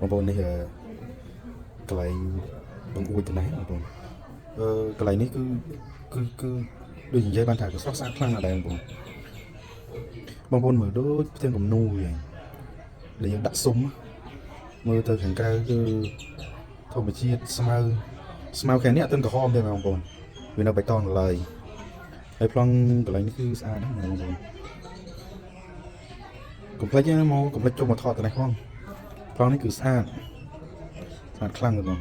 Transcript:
បងប្អូននេះកន្លែងបងអួយទៅណាបងប្អូនកន្លែងនេះគឺដូចនិយាយបានថាក៏ស្រស់ស្អាតខ្លាំងណាស់ដែរបងប្អូនមើលដូចផ្ទាំងគំនូរយ៉ាងដែលយើងដាក់ស៊ុំមើលទៅខាងក្រៅគឺធម្មជាតិស្មៅខាងនេះអត់ទាន់ក្រហមទេបងប្អូនវានៅបៃតងឡើយហើយប្លង់កន្លែងនេះគឺស្អាតណាស់បងប្អូនកុំភ្លេចណាមកកុំភ្លេចចូលមកថតទៅនេះផងប្លង់នេះគឺស្អាតខ្លាំងទេបង